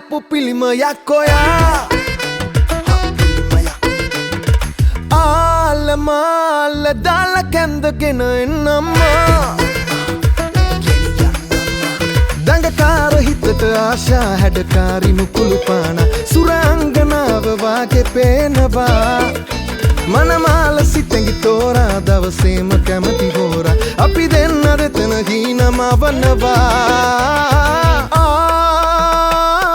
පුපිලිමයක් ඔයා ආල මාල දාලා කැඳගෙන එන්නම්මා දඟකාර හිතට ආශා හැඩකාරි මුකුළු පාන සුරංගනාව වාගේ පේනවා මනමාල සිතෙන්ගි තෝරා දවසේම කැමති හෝරා අපි දෙන්න දෙතන හීනම වනවා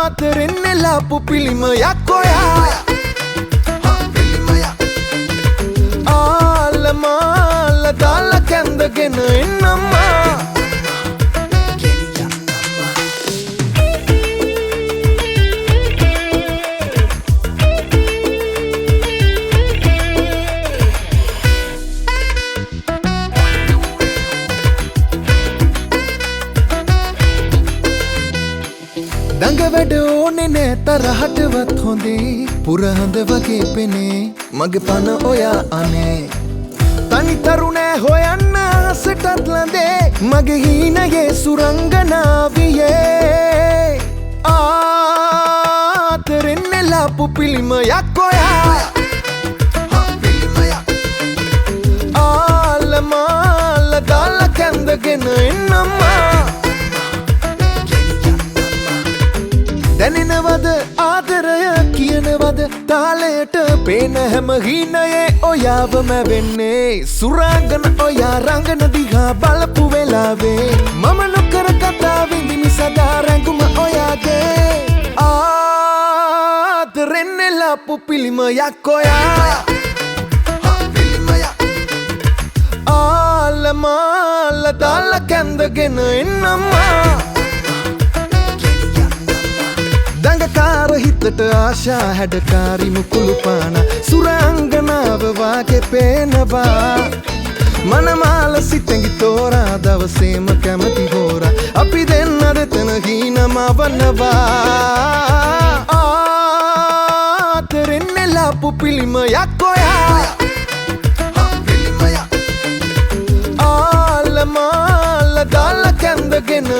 ආතරෙන්නෙලා පුපිලිමයක් ඔයා ආල මාල දාලා කැඳගෙන එන්නම්මා දඟ වැඩ ඕනේ නෑ තරහටවත් හොඳේ පුරහඳ වගේ පෙනේ මගේ පන ඔයා අනේ තනි තරුණෑ හොයන්න ආසටත් ලඳේ මගේ හීනයේ සුරංගනාවියේ ආතරෙන්නෙලා පුපිලිමයක් ඔයා ආල මාල දාලා කැඳගෙන එන්නම්මා දැනෙනවද ආදරය කියනවද තාලයට පේන හැම හීනයේ ඔයාව මැවෙන්නේ සුරාංගන ඔයා රංගන දිහා බලපු වෙලාවේ මම නොකර කතා විඳිමි සදා රැඟුම ඔයාගේ ආදරෙන්නෙලා පුපිලිමයක් ඔයා ආල මාල දාලා කැඳගෙන එන්නම්මා දඟකාර හිතට ආශා හැඩකාරි මුකුළු පාන සුරංගනාව වාගේ පේනවා මනමාල සිතෙන්ගි තෝරා දවසේම කැමති හෝරා අපි දෙන්න දෙතන හීනම වනවා ආතරෙන්නෙලා පුපිලිමයක් ඔයා ආල මාල දාලා කැඳගෙන